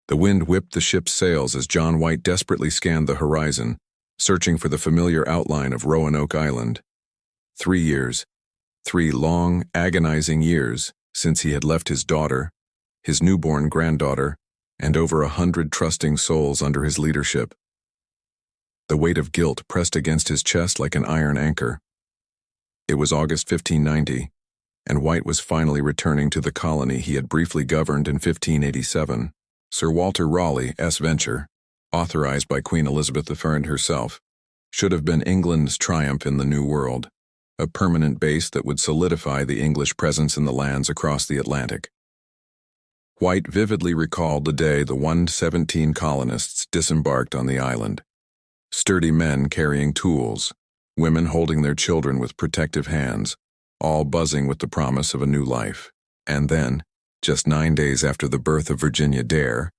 The wind whipped the ship's sails as John White desperately scanned the horizon, searching for the familiar outline of Roanoke Island. 3 years, 3 long, agonizing years since he had left his daughter, his newborn granddaughter, and over 100 trusting souls under his leadership. The weight of guilt pressed against his chest like an iron anchor. It was August 1590, and White was finally returning to the colony he had briefly governed in 1587. Sir Walter Raleigh, S. Venture, authorized by Queen Elizabeth I herself, should have been England's triumph in the New World, a permanent base that would solidify the English presence in the lands across the Atlantic. White vividly recalled the day the 117 colonists disembarked on the island. Sturdy men carrying tools, women holding their children with protective hands, all buzzing with the promise of a new life. And then, just 9 days after the birth of Virginia Dare,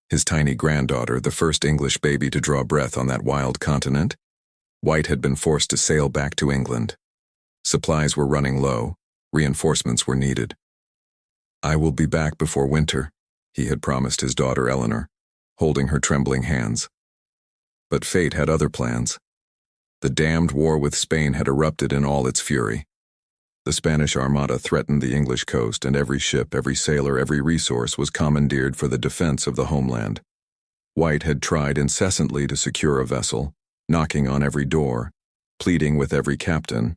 his tiny granddaughter, the first English baby to draw breath on that wild continent, White had been forced to sail back to England. Supplies were running low, reinforcements were needed. "I will be back before winter," he had promised his daughter Eleanor, holding her trembling hands. But fate had other plans. The damned war with Spain had erupted in all its fury. The Spanish Armada threatened the English coast, and every ship, every sailor, every resource was commandeered for the defense of the homeland. White had tried incessantly to secure a vessel, knocking on every door, pleading with every captain,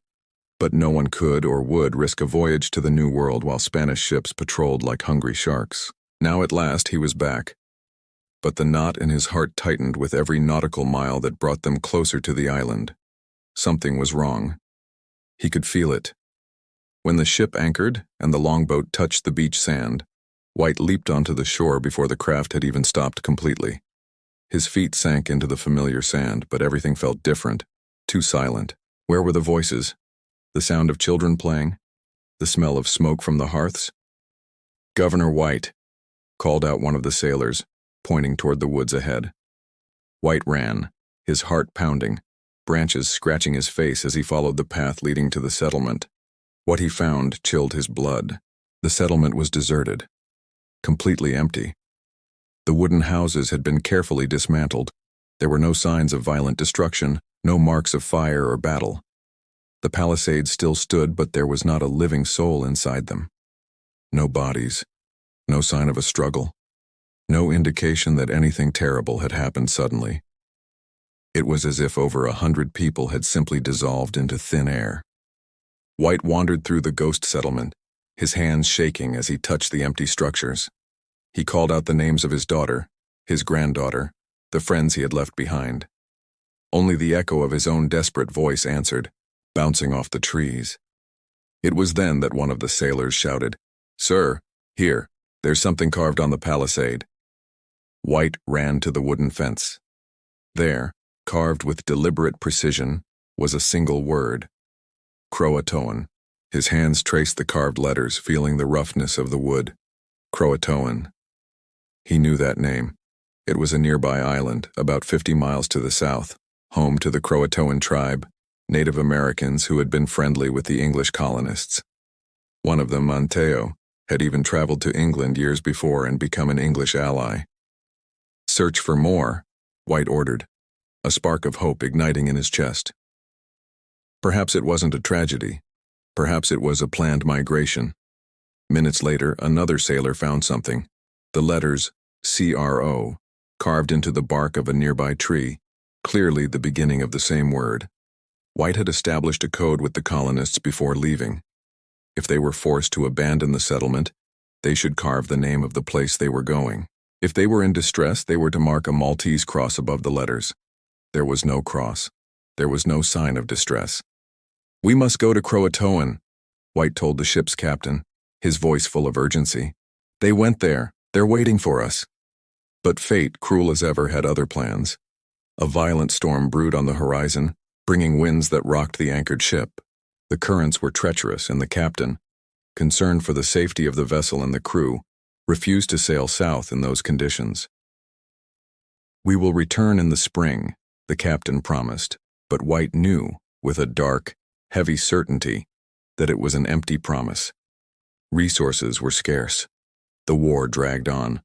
but no one could or would risk a voyage to the New World while Spanish ships patrolled like hungry sharks. Now at last he was back. But the knot in his heart tightened with every nautical mile that brought them closer to the island. Something was wrong. He could feel it. When the ship anchored and the longboat touched the beach sand, White leaped onto the shore before the craft had even stopped completely. His feet sank into the familiar sand, but everything felt different, too silent. Where were the voices? The sound of children playing? The smell of smoke from the hearths? "Governor White," called out one of the sailors, pointing toward the woods ahead. White ran, his heart pounding, branches scratching his face as he followed the path leading to the settlement. What he found chilled his blood. The settlement was deserted, completely empty. The wooden houses had been carefully dismantled. There were no signs of violent destruction, no marks of fire or battle. The palisades still stood, but there was not a living soul inside them. No bodies, no sign of a struggle, no indication that anything terrible had happened suddenly. It was as if over 100 people had simply dissolved into thin air. White wandered through the ghost settlement, his hands shaking as he touched the empty structures. He called out the names of his daughter, his granddaughter, the friends he had left behind. Only the echo of his own desperate voice answered, bouncing off the trees. It was then that one of the sailors shouted, "Sir, here, there's something carved on the palisade." White ran to the wooden fence. There, carved with deliberate precision, was a single word: Croatoan. His hands traced the carved letters, feeling the roughness of the wood. Croatoan. He knew that name. It was a nearby island, about 50 miles to the south, home to the Croatoan tribe, Native Americans who had been friendly with the English colonists. One of them, Monteo, had even traveled to England years before and become an English ally. "Search for more," White ordered, a spark of hope igniting in his chest. Perhaps it wasn't a tragedy. Perhaps it was a planned migration. Minutes later, another sailor found something. The letters CRO, carved into the bark of a nearby tree, clearly the beginning of the same word. White had established a code with the colonists before leaving. If they were forced to abandon the settlement, they should carve the name of the place they were going. If they were in distress, they were to mark a Maltese cross above the letters. There was no cross. There was no sign of distress. "We must go to Croatoan," White told the ship's captain, his voice full of urgency. "They went there. They're waiting for us." But fate, cruel as ever, had other plans. A violent storm brewed on the horizon, bringing winds that rocked the anchored ship. The currents were treacherous, and the captain, concerned for the safety of the vessel and the crew, refused to sail south in those conditions. "We will return in the spring," the captain promised, but White knew, with a dark, heavy certainty, that it was an empty promise. Resources were scarce. The war dragged on.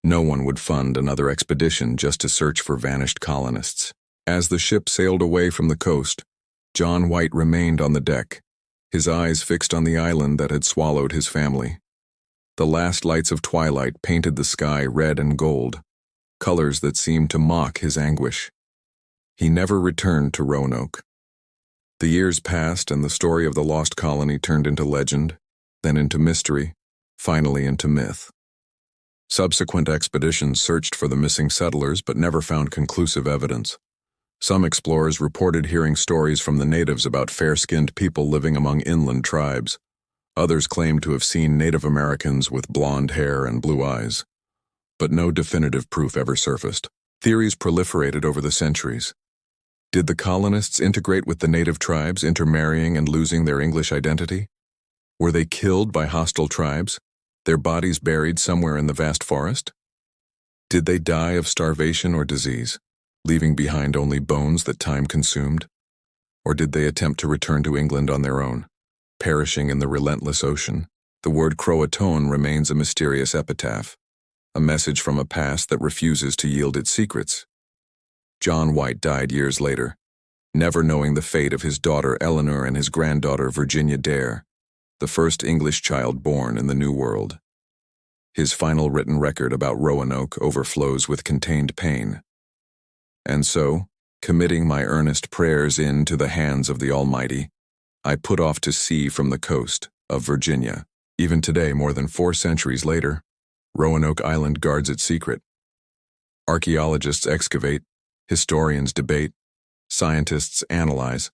No one would fund another expedition just to search for vanished colonists. As the ship sailed away from the coast, John White remained on the deck, his eyes fixed on the island that had swallowed his family. The last lights of twilight painted the sky red and gold, colors that seemed to mock his anguish. He never returned to Roanoke. The years passed and the story of the lost colony turned into legend, then into mystery, finally into myth. Subsequent expeditions searched for the missing settlers but never found conclusive evidence. Some explorers reported hearing stories from the natives about fair-skinned people living among inland tribes. Others claimed to have seen Native Americans with blonde hair and blue eyes. But no definitive proof ever surfaced. Theories proliferated over the centuries. Did the colonists integrate with the native tribes, intermarrying and losing their English identity? Were they killed by hostile tribes, their bodies buried somewhere in the vast forest? Did they die of starvation or disease, leaving behind only bones that time consumed? Or did they attempt to return to England on their own, perishing in the relentless ocean? The word Croatoan remains a mysterious epitaph, a message from a past that refuses to yield its secrets. John White died years later, never knowing the fate of his daughter Eleanor and his granddaughter Virginia Dare, the first English child born in the New World. His final written record about Roanoke overflows with contained pain. And so, committing my earnest prayers into the hands of the Almighty, I put off to sea from the coast of Virginia. Even today, more than 4 centuries later, Roanoke Island guards its secret. Archaeologists excavate, historians debate, scientists analyze,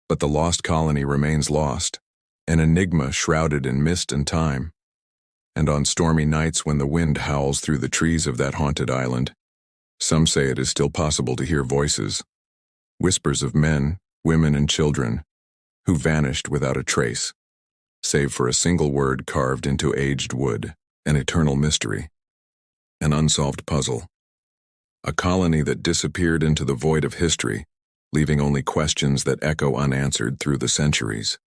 but the lost colony remains lost, an enigma shrouded in mist and time. And on stormy nights when the wind howls through the trees of that haunted island, some say it is still possible to hear voices, whispers of men, women, and children who vanished without a trace, save for a single word carved into aged wood, an eternal mystery, an unsolved puzzle. A colony that disappeared into the void of history, leaving only questions that echo unanswered through the centuries.